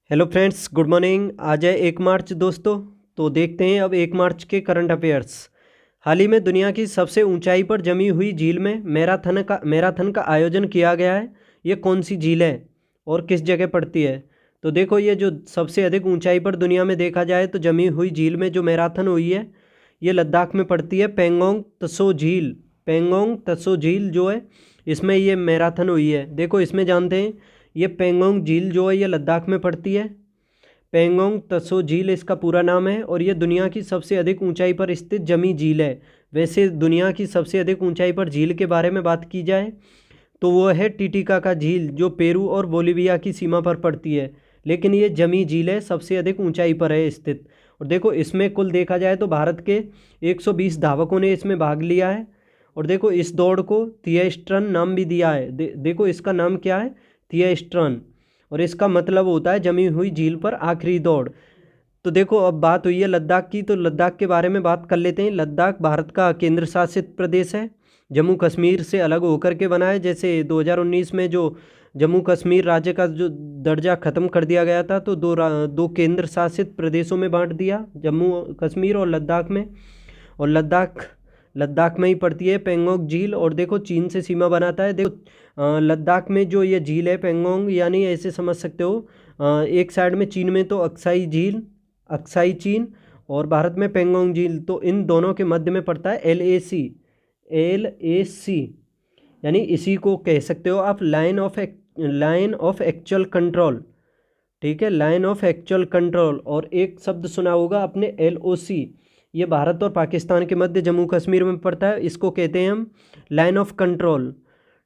Hello friends, good morning. आज है 1 मार्च दोस्तों। तो देखते हैं अब 1 मार्च के करंट अफेयर्स। हाल ही में दुनिया की सबसे ऊंचाई पर जमी हुई झील में मैराथन का आयोजन किया गया है। ये कौन सी झील है और किस जगह पड़ती है? तो देखो, ये जो सबसे अधिक ऊंचाई पर दुनिया में देखा जाए तो जमी हुई झील में जो मैराथन हुई है, ये लद्दाख में पड़ती है। पेंगोंग तसो झील जो है, इसमें ये मैराथन हुई है। देखो, इसमें जानते हैं, ये पेंगोंग झील जो है ये लद्दाख में पड़ती है। पेंगोंग तसो झील इसका पूरा नाम है और ये दुनिया की सबसे अधिक ऊंचाई पर स्थित जमी झील है। वैसे दुनिया की सबसे अधिक ऊंचाई पर झील के बारे में बात की जाए तो वो है टिटिका का झील, जो पेरू और बोलिविया की सीमा पर पड़ती है। लेकिन ये जमी झील है, सबसे अधिक ऊंचाई पर है स्थित। और देखो, इसमें कुल देखा जाए तो भारत के 120 धावकों ने इसमें भाग लिया है। और देखो, इस दौड़ को थिएस्ट्रन नाम भी दिया है। देखो, इसका नाम क्या है? थिएस्ट्रन। और इसका मतलब होता है जमी हुई झील पर आखिरी दौड़। तो देखो, अब बात हुई है लद्दाख की, तो लद्दाख के बारे में बात कर लेते हैं। लद्दाख भारत का केंद्र शासित प्रदेश है। जम्मू कश्मीर से अलग होकर के बना है। जैसे 2019 में जो जम्मू कश्मीर राज्य का जो दर्जा ख़त्म कर दिया गया था, तो दो केंद्र शासित प्रदेशों में बांट दिया, जम्मू कश्मीर और लद्दाख में। और लद्दाख में ही पड़ती है पेंगोंग झील। और देखो, चीन से सीमा बनाता है। देखो, लद्दाख में जो ये झील है पेंगोंग, यानी ऐसे समझ सकते हो, एक साइड में चीन में तो अक्साई चीन, और भारत में पेंगोंग झील। तो इन दोनों के मध्य में पड़ता है एल ए सी, यानी इसी को कह सकते हो आप लाइन ऑफ एक्चुअल कंट्रोल। ठीक है, लाइन ऑफ एक्चुअल कंट्रोल। और एक शब्द सुना होगा आपने, LOC। ये भारत और पाकिस्तान के मध्य जम्मू कश्मीर में पड़ता है। इसको कहते हैं हम लाइन ऑफ कंट्रोल।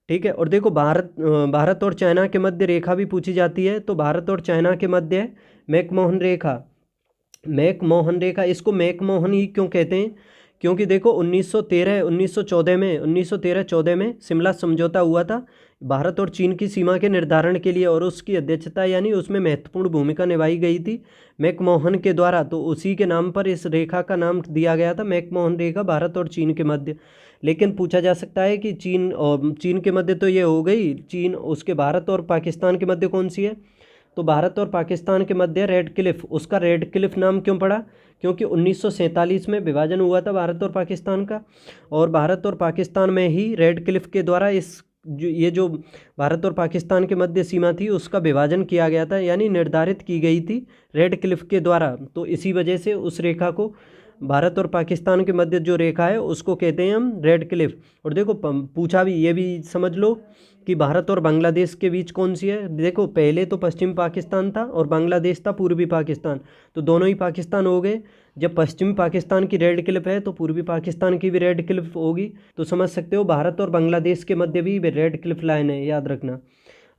ठीक है। और देखो, भारत और चाइना के मध्य रेखा भी पूछी जाती है। तो भारत और चाइना के मध्य है मैकमोहन रेखा। इसको मैकमोहन ही क्यों कहते हैं? क्योंकि देखो, 1913-14 में शिमला समझौता हुआ था भारत और चीन की सीमा के निर्धारण के लिए, और उसकी अध्यक्षता यानी उसमें महत्वपूर्ण भूमिका निभाई गई थी मैकमोहन के द्वारा। तो उसी के नाम पर इस रेखा का नाम दिया गया था, मैकमोहन रेखा, भारत और चीन के मध्य। लेकिन पूछा जा सकता है कि चीन के मध्य तो ये हो गई चीन, उसके भारत और पाकिस्तान के मध्य कौन सी है? तो भारत और पाकिस्तान के मध्य रेड क्लिफ। उसका रेड क्लिफ नाम क्यों पड़ा? क्योंकि 1947 में विभाजन हुआ था भारत और पाकिस्तान का, और भारत और पाकिस्तान में ही रेड क्लिफ के द्वारा ये जो भारत और पाकिस्तान के मध्य सीमा थी उसका विभाजन किया गया था, यानी निर्धारित की गई थी रेड क्लिफ के द्वारा। तो इसी वजह से उस रेखा को, भारत और पाकिस्तान के मध्य जो रेखा है, उसको कहते हैं हम रेड क्लिफ। और देखो, पूछा भी, ये भी समझ लो कि भारत और बांग्लादेश के बीच कौन सी है। देखो, पहले तो पश्चिम पाकिस्तान था और बांग्लादेश था पूर्वी पाकिस्तान, तो दोनों ही पाकिस्तान हो गए। जब पश्चिमी पाकिस्तान की रेड क्लिफ है तो पूर्वी पाकिस्तान की भी रेड क्लिफ होगी। तो समझ सकते हो, भारत और बांग्लादेश के मध्य भी रेड क्लिफ लाइन है, याद रखना।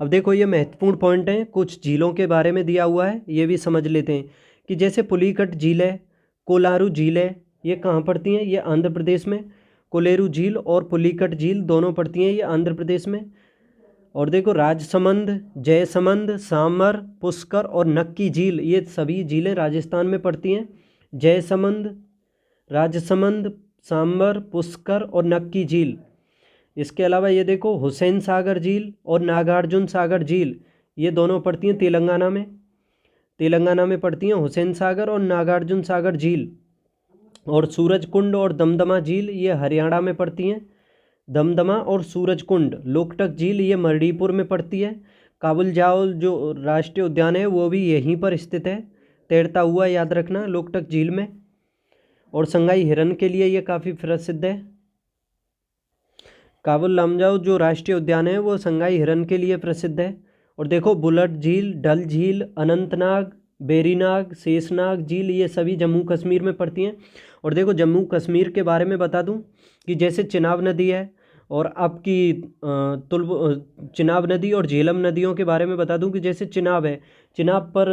अब देखो, ये महत्वपूर्ण पॉइंट हैं, कुछ झीलों के बारे में दिया हुआ है, ये भी समझ लेते हैं। कि जैसे पुलिकट झील है, कोलारू झील है, ये कहाँ पड़ती हैं? ये आंध्र प्रदेश में। कोलेरू झील और पुलिकट झील दोनों पड़ती हैं ये आंध्र प्रदेश में। और देखो, राजसमंद, जयसमंद, सामर, पुष्कर और नक्की झील, ये सभी झीलें राजस्थान में पड़ती हैं। जयसमंद, राजसमंद, सांबर, पुष्कर और नक्की झील। इसके अलावा ये देखो, हुसैन सागर झील और नागार्जुन सागर झील, ये दोनों पड़ती हैं तेलंगाना में पड़ती हैं हुसैन सागर और नागार्जुन सागर झील। और सूरजकुंड और दमदमा झील, ये हरियाणा में पड़ती हैं। दमदमा और सूरजकुंड। लोकटक झील, ये मणिपुर में पड़ती है। काबुल जाओल जो राष्ट्रीय उद्यान है वो भी यहीं पर स्थित है, तैरता हुआ, याद रखना, लोकटक झील में। और संगाई हिरन के लिए ये काफ़ी प्रसिद्ध है। काबुल लामजाओ जो राष्ट्रीय उद्यान है वो संगाई हिरन के लिए प्रसिद्ध है। और देखो, बुलट झील, डल झील, अनंतनाग, बेरीनाग, शेषनाग झील, ये सभी जम्मू कश्मीर में पड़ती हैं। और देखो, जम्मू कश्मीर के बारे में बता दूं कि जैसे चिनाब नदी है, और आपकी चिनाब नदी और झेलम नदियों के बारे में बता दूं कि जैसे चिनाब है, चिनाब पर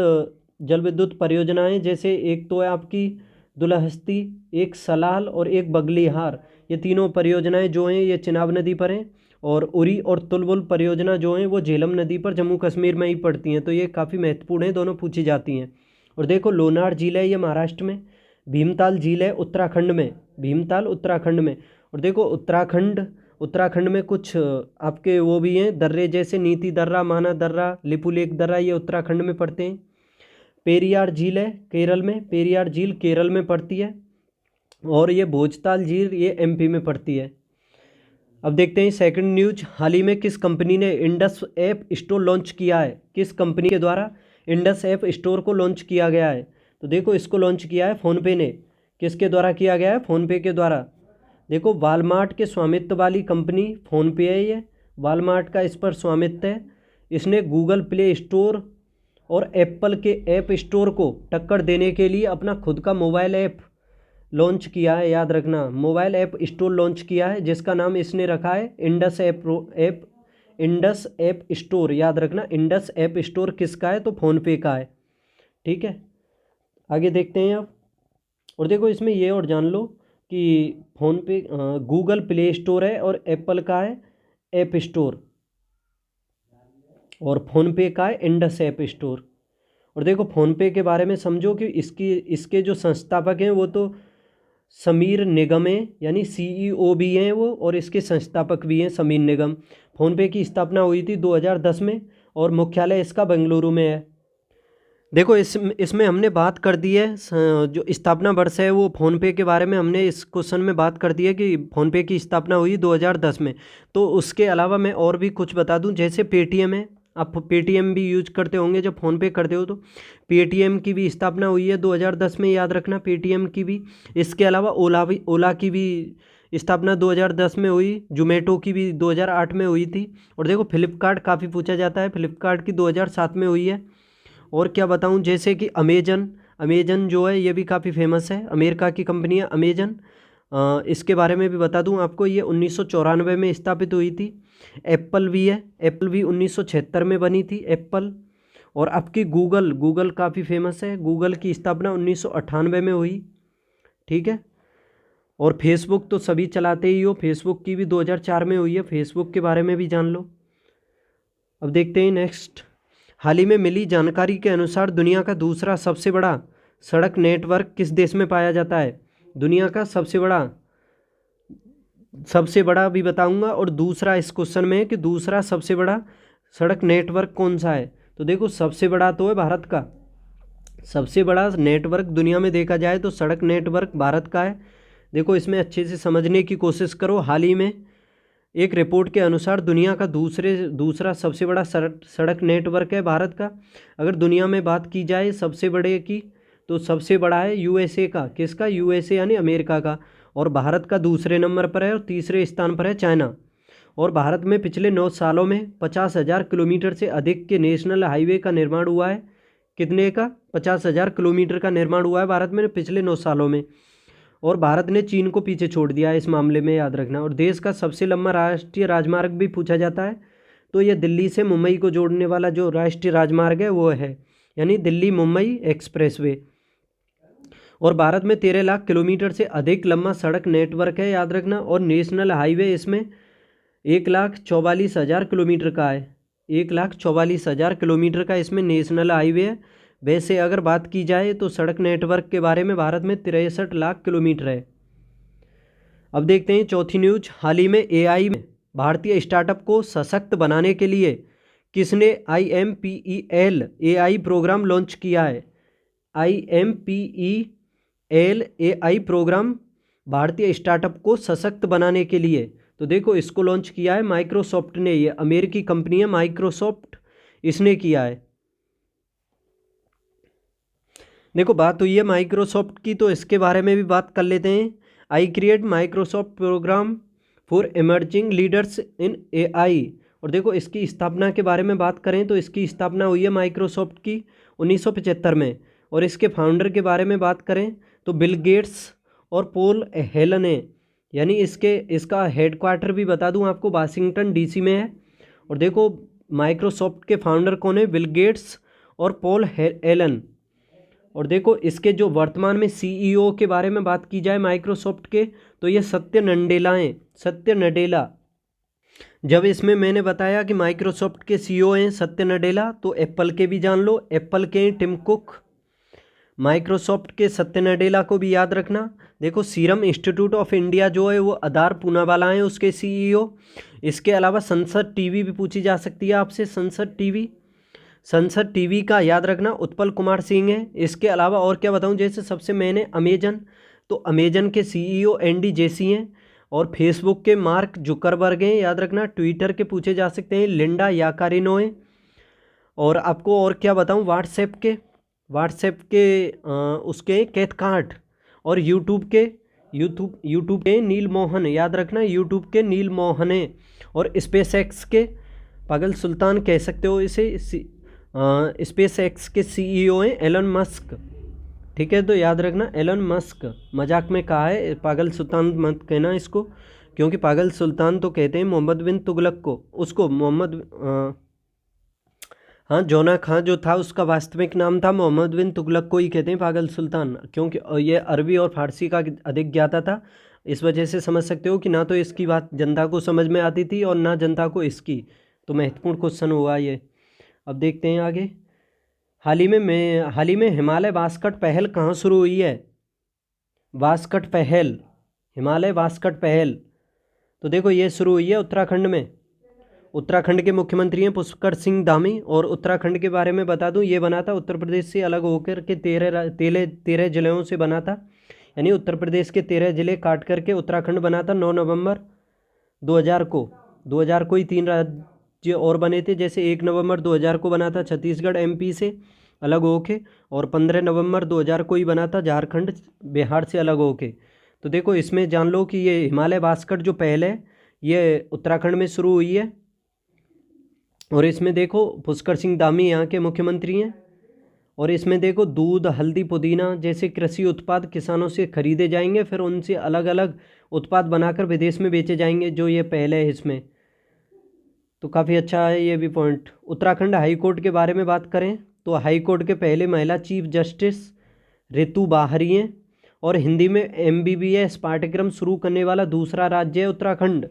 जल विद्युत परियोजनाएं, जैसे एक तो है आपकी दुलहस्ती, एक सलाल और एक बगलीहार, ये तीनों परियोजनाएं जो हैं ये चिनाब नदी पर हैं। और उरी और तुलबुल परियोजना जो हैं वो झेलम नदी पर जम्मू कश्मीर में ही पड़ती हैं। तो ये काफ़ी महत्वपूर्ण है, दोनों पूछी जाती हैं। और देखो, लोनार झील है, ये महाराष्ट्र में। भीमताल झील है उत्तराखंड में। और देखो, उत्तराखंड में कुछ आपके वो भी हैं दर्रे, जैसे नीति दर्रा, माना दर्रा, लिपुलेख दर्रा, ये उत्तराखंड में पड़ते हैं। पेरियार झील है केरल में, पेरियार झील केरल में पड़ती है, और ये भोजताल झील ये एमपी में पड़ती है। अब देखते हैं सेकंड न्यूज, हाल ही में किस कंपनी ने इंडस ऐप स्टोर लॉन्च किया है? किस कंपनी के द्वारा इंडस ऐप स्टोर को लॉन्च किया गया है? तो देखो इसको लॉन्च किया है फ़ोनपे ने। किसके द्वारा किया गया है? फ़ोनपे के द्वारा। देखो वालमार्ट के स्वामित्व वाली कंपनी फ़ोनपे है, ये वालमार्ट का इस पर स्वामित्व है। इसने गूगल प्ले स्टोर और एप्पल के ऐप स्टोर को टक्कर देने के लिए अपना खुद का मोबाइल ऐप लॉन्च किया है। याद रखना, मोबाइल ऐप स्टोर लॉन्च किया है जिसका नाम इसने रखा है इंडस इंडस ऐप स्टोर। याद रखना, इंडस ऐप स्टोर किसका है? तो फ़ोनपे का है। ठीक है, आगे देखते हैं अब। और देखो इसमें ये और जान लो कि फ़ोनपे गूगल प्ले स्टोर है और एप्पल का है ऐप स्टोर, और फ़ोनपे का है इंडस ऐप स्टोर। और देखो फ़ोनपे के बारे में समझो कि इसके जो संस्थापक हैं वो तो समीर निगम है, यानी सीईओ भी हैं वो, और इसके संस्थापक भी हैं समीर निगम। फ़ोनपे की स्थापना हुई थी 2010 में, और मुख्यालय इसका बेंगलुरु में है। देखो इसमें हमने बात कर दी है जो स्थापना वर्ष है वो फ़ोनपे के बारे में हमने इस क्वेश्चन में बात कर दी है कि फ़ोनपे की स्थापना हुई 2010 में। तो उसके अलावा मैं और भी कुछ बता दूं, जैसे पेटीएम है, आप पेटीएम भी यूज करते होंगे जब फ़ोनपे करते हो, तो पेटीएम की भी स्थापना हुई है 2010 में। याद रखना पेटीएम की भी। इसके अलावा ओला की भी स्थापना 2010 में हुई, जोमेटो की भी 2008 में हुई थी। और देखो फ्लिपकार्ट काफ़ी पूछा जाता है, फ्लिपकार्ट की 2007 में हुई है। और क्या बताऊं, जैसे कि अमेजन जो है ये भी काफ़ी फेमस है, अमेरिका की कंपनी है अमेजन। इसके बारे में भी बता दूं आपको, ये 1994 में स्थापित हुई थी। एप्पल भी है, एप्पल भी 1976 में बनी थी एप्पल। और आपकी गूगल काफ़ी फेमस है, गूगल की स्थापना 1998 में हुई। ठीक है, और फेसबुक तो सभी चलाते ही हो, फेसबुक की भी 2004 में हुई है, फेसबुक के बारे में भी जान लो। अब देखते हैं नेक्स्ट, हाल ही में मिली जानकारी के अनुसार दुनिया का दूसरा सबसे बड़ा सड़क नेटवर्क किस देश में पाया जाता है? दुनिया का सबसे बड़ा भी बताऊंगा, और दूसरा इस क्वेश्चन में है कि दूसरा सबसे बड़ा सड़क नेटवर्क कौन सा है? तो देखो सबसे बड़ा तो है भारत का, सबसे बड़ा नेटवर्क दुनिया में देखा जाए तो सड़क नेटवर्क भारत का है। देखो इसमें अच्छे से समझने की कोशिश करो। हाल ही में एक रिपोर्ट के अनुसार दुनिया का दूसरा सबसे बड़ा सड़क नेटवर्क है भारत का। अगर दुनिया में बात की जाए सबसे बड़े की, तो सबसे बड़ा है यूएसए का। किसका? यूएसए यानी अमेरिका का। और भारत का दूसरे नंबर पर है, और तीसरे स्थान पर है चाइना। और भारत में पिछले 9 सालों में 50,000 किलोमीटर से अधिक के नेशनल हाईवे का निर्माण हुआ है। कितने का? 50,000 किलोमीटर का निर्माण हुआ है भारत में पिछले 9 सालों में। और भारत ने चीन को पीछे छोड़ दिया है इस मामले में, याद रखना। और देश का सबसे लंबा राष्ट्रीय राजमार्ग भी पूछा जाता है, तो ये दिल्ली से मुंबई को जोड़ने वाला जो राष्ट्रीय राजमार्ग है वो है, यानी दिल्ली मुंबई एक्सप्रेसवे। और भारत में 13 लाख किलोमीटर से अधिक लंबा सड़क नेटवर्क है, याद रखना। और नेशनल हाईवे इसमें 1,44,000 किलोमीटर का है, 1,44,000 किलोमीटर का इसमें नेशनल हाईवे है। वैसे अगर बात की जाए तो सड़क नेटवर्क के बारे में भारत में 63 लाख किलोमीटर है। अब देखते हैं चौथी न्यूज, हाल ही में एआई में भारतीय स्टार्टअप को सशक्त बनाने के लिए किसने IMPEL AI प्रोग्राम लॉन्च किया है? IMPEL AI प्रोग्राम भारतीय स्टार्टअप को सशक्त बनाने के लिए, तो देखो इसको लॉन्च किया है माइक्रोसॉफ्ट ने। ये अमेरिकी कंपनी है माइक्रोसॉफ्ट, इसने किया है। देखो बात हुई है माइक्रोसॉफ्ट की, तो इसके बारे में भी बात कर लेते हैं। I create Microsoft program for emerging leaders in AI। और देखो इसकी स्थापना के बारे में बात करें तो इसकी स्थापना हुई है माइक्रोसॉफ्ट की 1975 में। और इसके फाउंडर के बारे में बात करें तो बिल गेट्स और पॉल हेलन है, यानी इसका हेडक्वार्टर भी बता दूं आपको वाशिंगटन DC में है। और देखो माइक्रोसॉफ्ट के फाउंडर कौन है? बिल गेट्स और पॉल हेलन। और देखो इसके जो वर्तमान में CEO के बारे में बात की जाए माइक्रोसॉफ्ट के, तो ये सत्य नडेला हैं, सत्य नडेला। जब इसमें मैंने बताया कि माइक्रोसॉफ्ट के CEO हैं सत्य नडेला, तो एप्पल के भी जान लो, एप्पल के टिम कुक। माइक्रोसॉफ्ट के सत्य नडेला को भी याद रखना। देखो सीरम इंस्टीट्यूट ऑफ इंडिया जो है वो आधार पूनावाला हैं उसके CEO। इसके अलावा संसद TV भी पूछी जा सकती है आपसे, संसद TV। संसद टीवी का याद रखना उत्पल कुमार सिंह है। इसके अलावा और क्या बताऊं, जैसे सबसे मैंने अमेजन, तो अमेजन के सीईओ एंडी जेसी हैं, और फेसबुक के मार्क जुकरबर्ग हैं, याद रखना। ट्विटर के पूछे जा सकते हैं लिंडा याकारिनो हैं। और आपको और क्या बताऊं, व्हाट्सएप के उसके कैथकार्ट, और यूट्यूब के नील मोहन, याद रखना यूट्यूब के नील मोहन है। और स्पेस एक्स के पागल सुल्तान कह सकते हो इसे, स्पेस एक्स के सीईओ हैं एलन मस्क। ठीक है, तो याद रखना एलन मस्क, मजाक में कहा है, पागल सुल्तान मत कहना इसको, क्योंकि पागल सुल्तान तो कहते हैं मोहम्मद बिन तुगलक को, उसको हाँ जोना खां जो था उसका वास्तविक नाम था मोहम्मद बिन तुगलक को ही कहते हैं पागल सुल्तान, क्योंकि ये अरबी और फारसी का अधिक ज्ञाता था। इस वजह से समझ सकते हो कि ना तो इसकी बात जनता को समझ में आती थी और ना जनता को इसकी, तो महत्वपूर्ण क्वेश्चन हुआ ये। अब देखते हैं आगे। हाल ही में हिमालय वास्कट पहल कहाँ शुरू हुई है? वास्कट पहल, हिमालय वास्कट पहल, तो देखो ये शुरू हुई है उत्तराखंड में। उत्तराखंड के मुख्यमंत्री हैं पुष्कर सिंह धामी। और उत्तराखंड के बारे में बता दूं, ये बना था उत्तर प्रदेश से अलग होकर के 13 जिलों से बना था, यानी उत्तर प्रदेश के 13 जिले काट करके उत्तराखंड बना था 9 नवंबर 2000 को। 2000 को ही 3 राज्य और बने थे, जैसे 1 नवंबर 2000 को बना था छत्तीसगढ़ एमपी से अलग होके, और 15 नवंबर 2000 को ही बना था झारखंड बिहार से अलग होके। तो देखो इसमें जान लो कि ये हिमालय वास्कट जो पहल है ये उत्तराखंड में शुरू हुई है। और इसमें देखो पुष्कर सिंह धामी यहाँ के मुख्यमंत्री हैं। और इसमें देखो दूध, हल्दी, पुदीना जैसे कृषि उत्पाद किसानों से खरीदे जाएंगे, फिर उनसे अलग अलग उत्पाद बनाकर विदेश में बेचे जाएंगे, जो ये पहले है इसमें। तो काफ़ी अच्छा है ये भी पॉइंट। उत्तराखंड हाई कोर्ट के बारे में बात करें तो हाई कोर्ट के पहले महिला चीफ जस्टिस ऋतु बाहरी हैं। और हिंदी में MBBS पाठ्यक्रम शुरू करने वाला दूसरा राज्य है उत्तराखंड।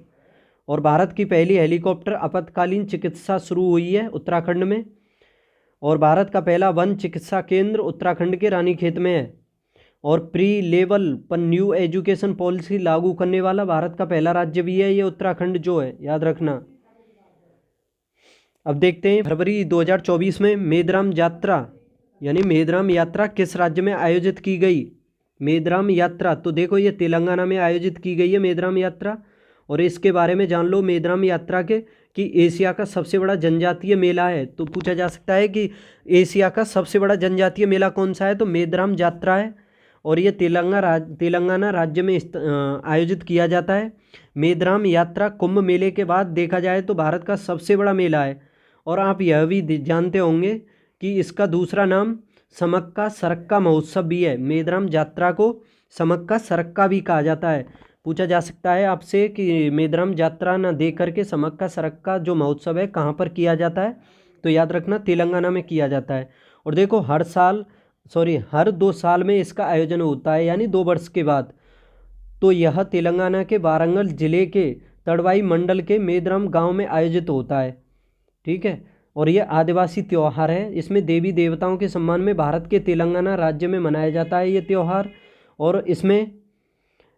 और भारत की पहली हेलीकॉप्टर आपातकालीन चिकित्सा शुरू हुई है उत्तराखंड में। और भारत का पहला वन चिकित्सा केंद्र उत्तराखंड के रानीखेत में है। और प्री लेवल पर न्यू एजुकेशन पॉलिसी लागू करने वाला भारत का पहला राज्य भी है ये उत्तराखंड जो है, याद रखना। अब देखते हैं फरवरी 2024 में मेदराम यात्रा, यानी मेदराम यात्रा किस राज्य में आयोजित की गई? मेदराम यात्रा, तो देखो ये तेलंगाना में आयोजित की गई है मेदराम यात्रा। और इसके बारे में जान लो मेदराम यात्रा के कि एशिया का सबसे बड़ा जनजातीय मेला है। तो पूछा जा सकता है कि एशिया का सबसे बड़ा जनजातीय मेला कौन सा है, तो मेदराम यात्रा है। और ये तेलंगाना राज्य में आयोजित किया जाता है। मेदराम यात्रा कुंभ मेले के बाद देखा जाए तो भारत का सबसे बड़ा मेला है। और आप यह भी जानते होंगे कि इसका दूसरा नाम समक्का सरक्का महोत्सव भी है। मेदराम यात्रा को समक्का सरक्का भी कहा जाता है। पूछा जा सकता है आपसे कि मेदराम यात्रा ना दे करके समक्का सरक्का जो महोत्सव है कहाँ पर किया जाता है, तो याद रखना तेलंगाना में किया जाता है। और देखो हर 2 साल में इसका आयोजन होता है, यानी 2 वर्ष के बाद। तो यह तेलंगाना के वारंगल जिले के तड़वाई मंडल के मेदराम गांव में आयोजित होता है। ठीक है, और यह आदिवासी त्यौहार है। इसमें देवी देवताओं के सम्मान में भारत के तेलंगाना राज्य में मनाया जाता है ये त्यौहार। और इसमें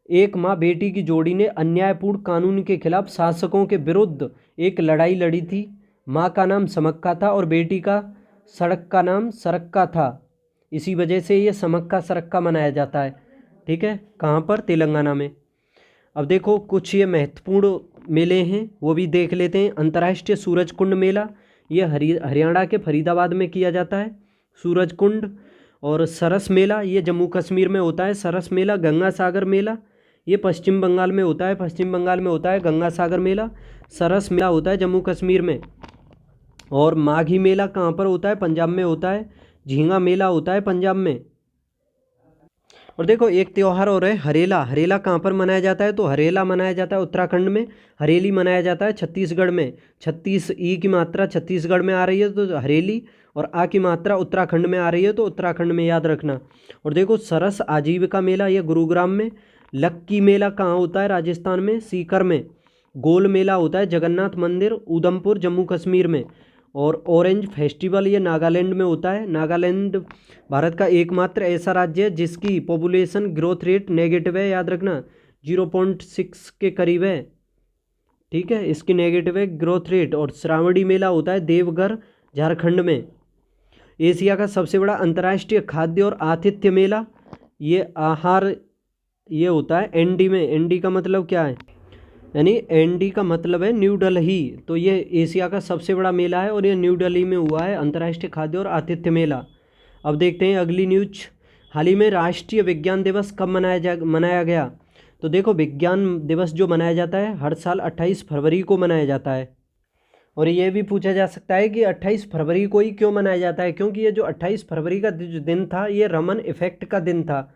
एक माँ बेटी की जोड़ी ने अन्यायपूर्ण कानून के खिलाफ शासकों के विरुद्ध एक लड़ाई लड़ी थी। माँ का नाम समक्का था और बेटी का सड़क का नाम सरक्का था। इसी वजह से ये समक्का सरक्का मनाया जाता है। ठीक है, कहाँ पर? तेलंगाना में। अब देखो कुछ ये महत्वपूर्ण मेले हैं वो भी देख लेते हैं। अंतर्राष्ट्रीय सूरज कुंड मेला, ये हरियाणा के फरीदाबाद में किया जाता है सूरज कुंड। और सरस मेला, ये जम्मू कश्मीर में होता है सरस मेला। गंगा सागर मेला, ये पश्चिम बंगाल में होता है गंगा सागर मेला। सरस मेला होता है जम्मू कश्मीर में। और माघी मेला कहाँ पर होता है? पंजाब में होता है। झींगा मेला होता है पंजाब में। और देखो एक त्यौहार और है हरेला। हरेला कहाँ पर मनाया जाता है? तो हरेला मनाया जाता है उत्तराखंड में। हरेली मनाया जाता है छत्तीसगढ़ में। 36 ई की मात्रा छत्तीसगढ़ में आ रही है तो हरेली, और आ की मात्रा उत्तराखंड में आ रही है तो उत्तराखंड में, याद रखना। और देखो सरस आजीविका मेला, ये गुरुग्राम में। लक्की मेला कहाँ होता है? राजस्थान में, सीकर में। गोल मेला होता है जगन्नाथ मंदिर, उधमपुर, जम्मू कश्मीर में। और ऑरेंज फेस्टिवल, ये नागालैंड में होता है। नागालैंड भारत का एकमात्र ऐसा राज्य है जिसकी पॉपुलेशन ग्रोथ रेट नेगेटिव है, याद रखना 0.6 के करीब है। ठीक है, इसकी नेगेटिव है ग्रोथ रेट। और श्रावणी मेला होता है देवघर, झारखंड में। एशिया का सबसे बड़ा अंतर्राष्ट्रीय खाद्य और आतिथ्य मेला, ये आहार ये होता है एनडी में। एनडी का मतलब क्या है, यानी एनडी का मतलब है न्यू दिल्ली। तो ये एशिया का सबसे बड़ा मेला है और ये न्यू दिल्ली में हुआ है, अंतर्राष्ट्रीय खाद्य और आतिथ्य मेला। अब देखते हैं अगली न्यूज। हाल ही में राष्ट्रीय विज्ञान दिवस कब मनाया गया। तो देखो, विज्ञान दिवस जो मनाया जाता है हर साल 28 फरवरी को मनाया जाता है। और ये भी पूछा जा सकता है कि 28 फरवरी को ही क्यों मनाया जाता है, क्योंकि ये जो 28 फरवरी का जो दिन था ये रमन इफेक्ट का दिन था।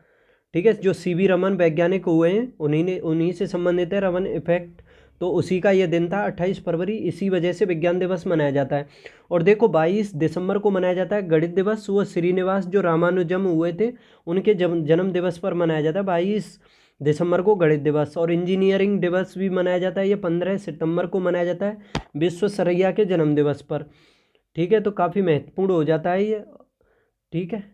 ठीक है, जो सीवी रमन वैज्ञानिक हुए हैं उन्हीं से संबंधित है रमन इफेक्ट। तो उसी का ये दिन था 28 फरवरी, इसी वजह से विज्ञान दिवस मनाया जाता है। और देखो 22 दिसंबर को मनाया जाता है गणित दिवस। वो श्रीनिवास जो रामानुजम हुए थे उनके जन्म दिवस पर मनाया जाता है 22 दिसंबर को गणित दिवस। और इंजीनियरिंग दिवस भी मनाया जाता है, ये 15 सितंबर को मनाया जाता है विश्वेश्वरैया के जन्म दिवस पर। ठीक है, तो काफ़ी महत्वपूर्ण हो जाता है ये। ठीक है,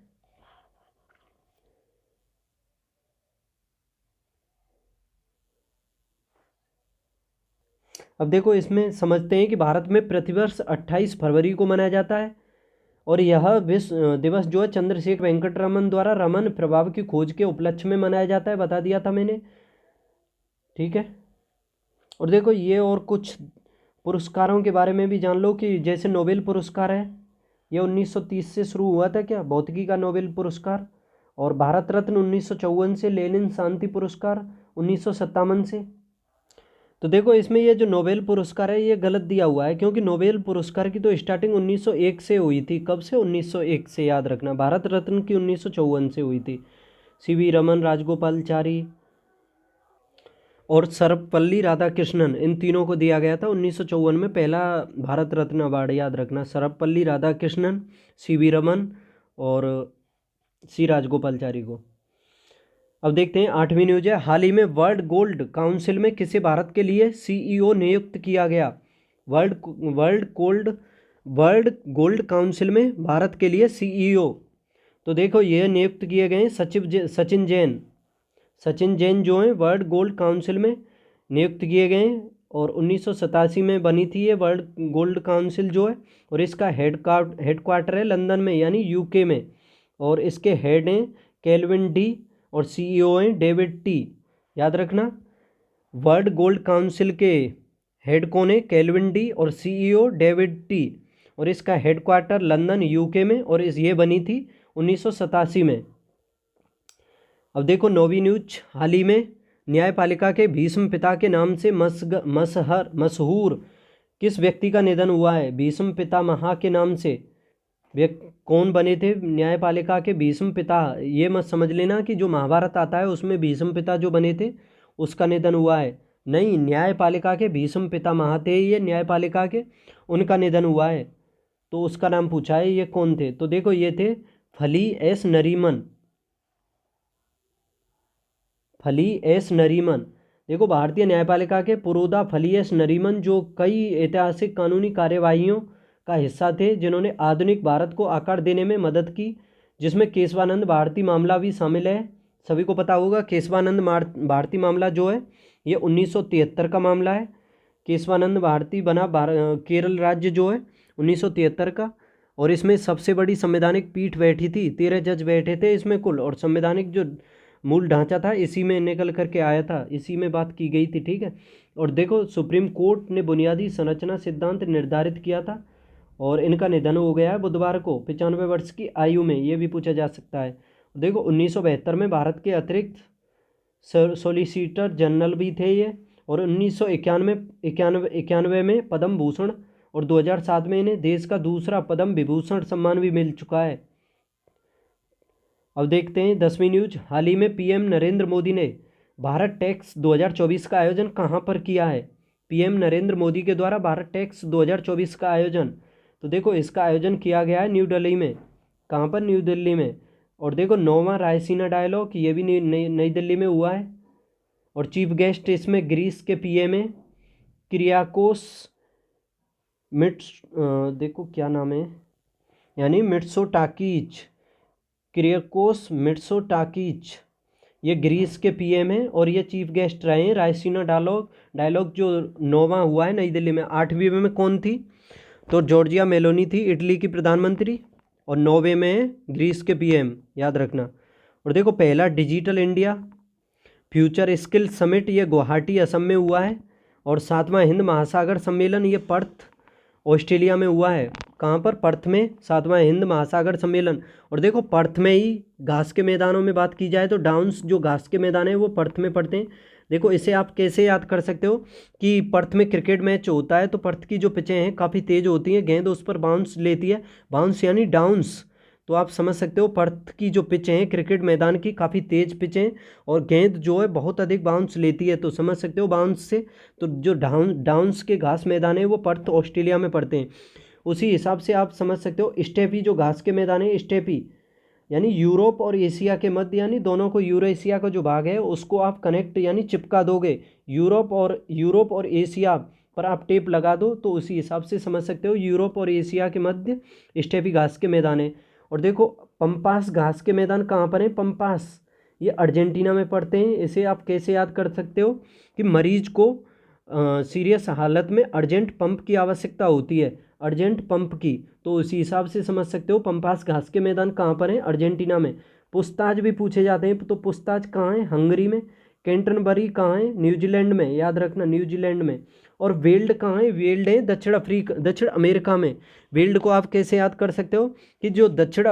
अब देखो इसमें समझते हैं कि भारत में प्रतिवर्ष 28 फरवरी को मनाया जाता है। और यह विश्व दिवस जो है चंद्रशेखर वेंकट रमन द्वारा रमन प्रभाव की खोज के उपलक्ष्य में मनाया जाता है, बता दिया था मैंने। ठीक है, और देखो ये और कुछ पुरस्कारों के बारे में भी जान लो कि जैसे नोबेल पुरस्कार है, ये 1930 से शुरू हुआ था क्या, भौतिकी का नोबेल पुरस्कार। और भारत रत्न 1954 से, लेनिन शांति पुरस्कार 1957 से। तो देखो इसमें ये जो नोबेल पुरस्कार है ये गलत दिया हुआ है, क्योंकि नोबेल पुरस्कार की तो स्टार्टिंग 1901 से हुई थी। कब से, 1901 से, याद रखना। भारत रत्न की 1954 से हुई थी। सीवी रमन, राजगोपालचारी और सर्वपल्ली राधाकृष्णन, इन तीनों को दिया गया था 1954 में पहला भारत रत्न अवार्ड, याद रखना। सर्वपल्ली राधाकृष्णन, सीवी रमन और सी राजगोपालचारी को। अब देखते हैं 8वीं न्यूज है। हाल ही में वर्ल्ड गोल्ड काउंसिल में किसे भारत के लिए सीईओ नियुक्त किया गया। वर्ल्ड गोल्ड काउंसिल में भारत के लिए सीईओ, तो देखो ये नियुक्त किए गए सचिन जैन। सचिन जैन जो हैं वर्ल्ड गोल्ड काउंसिल में नियुक्त किए गए हैं। और 1987 में बनी थी ये वर्ल्ड गोल्ड काउंसिल जो है। और इसका हेडक्वार्टर है लंदन में, यानी यूके में। और इसके हेड हैं केल्विन डी और सीईओ हैं डेविड टी, याद रखना। वर्ल्ड गोल्ड काउंसिल के हेड कौन है, केल्विन डी, और सीईओ डेविड टी। और इसका हेडक्वार्टर लंदन यूके में, और ये बनी थी 1987 में। अब देखो 9वीं न्यूज। हाल ही में न्यायपालिका के भीष्म पिता के नाम से मशहूर किस व्यक्ति का निधन हुआ है। भीष्म पितामह के नाम से कौन बने थे न्यायपालिका के भीष्म पिता। ये मत समझ लेना कि जो महाभारत आता है उसमें भीष्म पिता जो बने थे उसका निधन हुआ है, नहीं। न्यायपालिका के भीष्म पितामह थे ये न्यायपालिका के, उनका निधन हुआ है। तो उसका नाम पूछा है, ये कौन थे। तो देखो ये थे फली एस नरीमन। फली एस नरीमन, देखो भारतीय न्यायपालिका के पुरोधा फली एस नरीमन जो कई ऐतिहासिक कानूनी कार्यवाहियों का हिस्सा थे जिन्होंने आधुनिक भारत को आकार देने में मदद की, जिसमें केशवानंद भारती मामला भी शामिल है। सभी को पता होगा केशवानंद भारती मामला जो है ये 1973 का मामला है। केशवानंद भारती बना केरल राज्य जो है 1973 का। और इसमें सबसे बड़ी संवैधानिक पीठ बैठी थी, 13 जज बैठे थे इसमें कुल। और संवैधानिक जो मूल ढांचा था इसी में निकल करके आया था, इसी में बात की गई थी। ठीक है, और देखो सुप्रीम कोर्ट ने बुनियादी संरचना सिद्धांत निर्धारित किया था। और इनका निधन हो गया है बुधवार को 95 वर्ष की आयु में, ये भी पूछा जा सकता है। देखो 1972 में भारत के अतिरिक्त सॉलिसिटर जनरल भी थे ये। और 1991 में पद्म भूषण, और 2007 में इन्हें देश का दूसरा पद्म विभूषण सम्मान भी मिल चुका है। अब देखते हैं 10वीं न्यूज। हाल ही में पीएम नरेंद्र मोदी ने भारत टैक्स 2024 का आयोजन कहाँ पर किया है। पीएम नरेंद्र मोदी के द्वारा भारत टैक्स 2024 का आयोजन, तो देखो इसका आयोजन किया गया है न्यू दिल्ली में। कहाँ पर, न्यू दिल्ली में। और देखो 9वां रायसीना डायलॉग ये भी नई दिल्ली में हुआ है। और चीफ गेस्ट इसमें ग्रीस के पीएम है किरियाकोस देखो क्या नाम है, यानी मिट्सोटाकीज, किरियाकोस मिट्सोटाकीज, ये ग्रीस के पीएम हैं। और ये चीफ गेस्ट रहे हैं रायसीना डायलॉग जो 9वां हुआ है नई दिल्ली में। 8वीं में कौन थी, तो जॉर्जिया मेलोनी थी, इटली की प्रधानमंत्री। और नॉर्वे में ग्रीस के पीएम, याद रखना। और देखो पहला digital India future skill summit ये गुवाहाटी असम में हुआ है। और 7वां हिंद महासागर सम्मेलन ये पर्थ ऑस्ट्रेलिया में हुआ है। कहाँ पर? पर्थ में 7वां हिंद महासागर सम्मेलन। और देखो पर्थ में ही घास के मैदानों में बात की जाए तो डाउन्स जो घास के मैदान है वो पर्थ में पड़ते हैं। देखो इसे आप कैसे याद कर सकते हो कि पर्थ में क्रिकेट मैच होता है तो पर्थ की जो पिचें हैं काफ़ी तेज़ होती हैं, गेंद उस पर बाउंस लेती है, बाउंस यानी डाउन्स। तो आप समझ सकते हो पर्थ की जो पिचें हैं क्रिकेट मैदान की काफ़ी तेज़ पिचें और गेंद जो है बहुत अधिक बाउंस लेती है, तो समझ सकते हो बाउंस से। तो जो डाउन्स के घास मैदान है वो पर्थ ऑस्ट्रेलिया में पड़ते हैं। उसी हिसाब से आप समझ सकते हो स्टेपी जो घास के मैदान है, स्टेपी यानी यूरोप और एशिया के मध्य, यानी दोनों को यूरेशिया का जो भाग है उसको आप कनेक्ट यानी चिपका दोगे, यूरोप और एशिया पर आप टेप लगा दो तो उसी हिसाब से समझ सकते हो यूरोप और एशिया के मध्य स्टेपी घास के मैदान है। और देखो पंपास घास के मैदान कहाँ पर है? पंपास ये अर्जेंटीना में पड़ते हैं। इसे आप कैसे याद कर सकते हो कि मरीज को सीरियस हालत में अर्जेंट पंप की आवश्यकता होती है, अर्जेंट पंप की, तो उसी हिसाब से समझ सकते हो पंपास घास के मैदान कहाँ पर हैं? अर्जेंटीना में। पूछताछ भी पूछे जाते हैं, तो पूछताछ कहाँ है? हंगरी में। कैंटरबरी कहाँ है? न्यूजीलैंड में, याद रखना न्यूजीलैंड में। और वेल्ड कहाँ है? वेल्ड है दक्षिण अमेरिका में। वेल्ड को आप कैसे याद कर सकते हो कि जो दक्षिण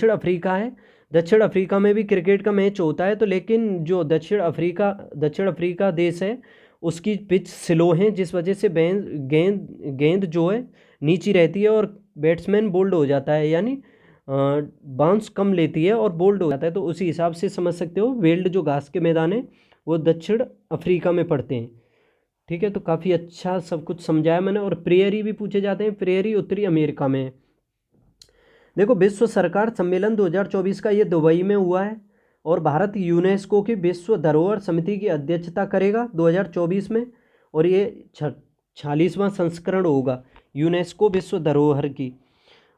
अफ्रीका है, दक्षिण अफ्रीका में भी क्रिकेट का मैच होता है, तो लेकिन जो दक्षिण अफ्रीका देश है उसकी पिच स्लो है, जिस वजह से गेंद जो है नीची रहती है और बैट्समैन बोल्ड हो जाता है, यानी बाउंस कम लेती है और बोल्ड हो जाता है। तो उसी हिसाब से समझ सकते हो वेल्ड जो घास के मैदान है वो दक्षिण अफ्रीका में पड़ते हैं। ठीक है, तो काफ़ी अच्छा सब कुछ समझाया मैंने। और प्रेयरी भी पूछे जाते हैं, प्रेयरी उत्तरी अमेरिका में है। देखो विश्व सरकार सम्मेलन 2024 का ये दुबई में हुआ है और भारत यूनेस्को की विश्व धरोहर समिति की अध्यक्षता करेगा 2024 में। और ये 46वां संस्करण होगा यूनेस्को विश्व धरोहर की।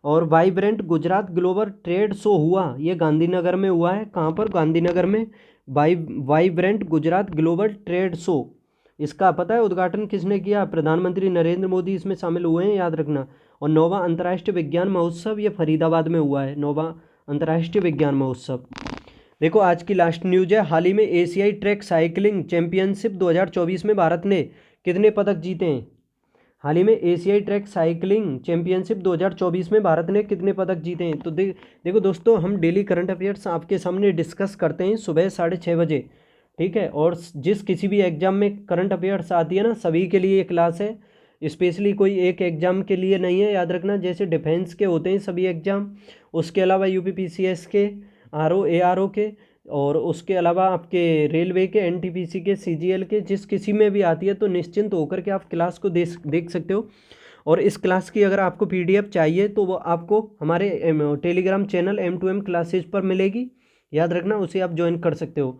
और vibrant Gujarat global trade show हुआ, ये गांधीनगर में हुआ है। कहाँ पर? गांधीनगर में। Vibrant Gujarat global trade show, इसका पता है उद्घाटन किसने किया? प्रधानमंत्री नरेंद्र मोदी इसमें शामिल हुए हैं, याद रखना। और 9वां अंतर्राष्ट्रीय विज्ञान महोत्सव ये फरीदाबाद में हुआ है, 9वां अंतर्राष्ट्रीय विज्ञान महोत्सव। देखो आज की लास्ट न्यूज है, हाल ही में एशियाई ट्रैक साइकिलिंग चैंपियनशिप 2024 में भारत ने कितने पदक जीते हैं? हाल ही में एशियाई ट्रैक साइकिलिंग चैंपियनशिप 2024 में भारत ने कितने पदक जीते हैं? तो देखो दोस्तों, हम डेली करंट अफेयर्स आपके सामने डिस्कस करते हैं सुबह 6:30 बजे, ठीक है। और जिस किसी भी एग्जाम में करंट अफेयर्स आती है ना, सभी के लिए ये क्लास है, स्पेशली कोई एक एग्जाम के लिए नहीं है, याद रखना। जैसे डिफेंस के होते हैं सभी एग्जाम, उसके अलावा यूपीपीसीएस के, आरओ एआरओ के, और उसके अलावा आपके रेलवे के, एनटीपीसी के, सीजीएल के, जिस किसी में भी आती है तो निश्चिंत होकर के आप क्लास को देख सकते हो। और इस क्लास की अगर आपको पीडीएफ चाहिए तो वो आपको हमारे टेलीग्राम चैनल M2M क्लासेज पर मिलेगी, याद रखना, उसे आप ज्वाइन कर सकते हो,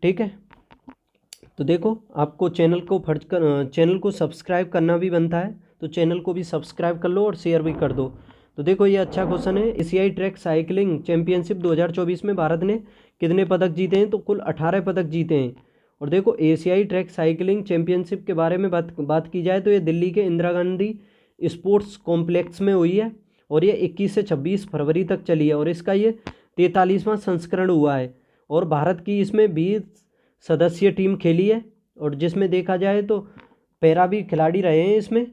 ठीक है। तो देखो आपको चैनल को सब्सक्राइब करना भी बनता है, तो चैनल को भी सब्सक्राइब कर लो और शेयर भी कर दो। तो देखो ये अच्छा क्वेश्चन है, एशियाई ट्रैक साइकिलिंग चैंपियनशिप 2024 में भारत ने कितने पदक जीते हैं? तो कुल 18 पदक जीते हैं। और देखो एशियाई ट्रैक साइकिलिंग चैंपियनशिप के बारे में बात की जाए तो ये दिल्ली के इंदिरा गांधी स्पोर्ट्स कॉम्प्लेक्स में हुई है और ये 21 से 26 फरवरी तक चली है और इसका ये 43वां संस्करण हुआ है। और भारत की इसमें 20 सदस्यीय टीम खेली है और जिसमें देखा जाए तो पैरा भी खिलाड़ी रहे हैं इसमें।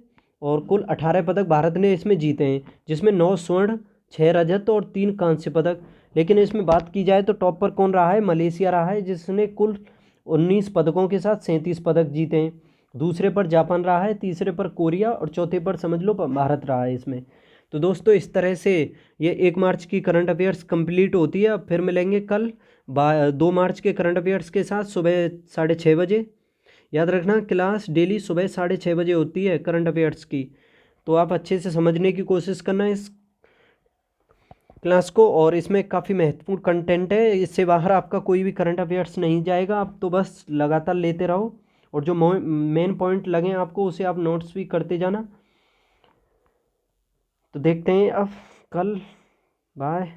और कुल 18 पदक भारत ने इसमें जीते हैं, जिसमें 9 स्वर्ण, 6 रजत और 3 कांस्य पदक। लेकिन इसमें बात की जाए तो टॉप पर कौन रहा है? मलेशिया रहा है, जिसने कुल 19 पदकों के साथ 37 पदक जीते हैं। दूसरे पर जापान रहा है, तीसरे पर कोरिया और चौथे पर समझ लो भारत रहा है इसमें। तो दोस्तों इस तरह से ये 1 मार्च की करंट अफेयर्स कंप्लीट होती है। अब फिर मिलेंगे कल 2 मार्च के करंट अफेयर्स के साथ सुबह 6:30 बजे। याद रखना क्लास डेली सुबह 6:30 बजे होती है करंट अफेयर्स की, तो आप अच्छे से समझने की कोशिश करना इस क्लास को। और इसमें काफ़ी महत्वपूर्ण कंटेंट है, इससे बाहर आपका कोई भी करंट अफेयर्स नहीं जाएगा। आप तो बस लगातार लेते रहो और जो मेन पॉइंट लगे आपको उसे आप नोट्स भी करते जाना। तो देखते हैं अब कल, बाय।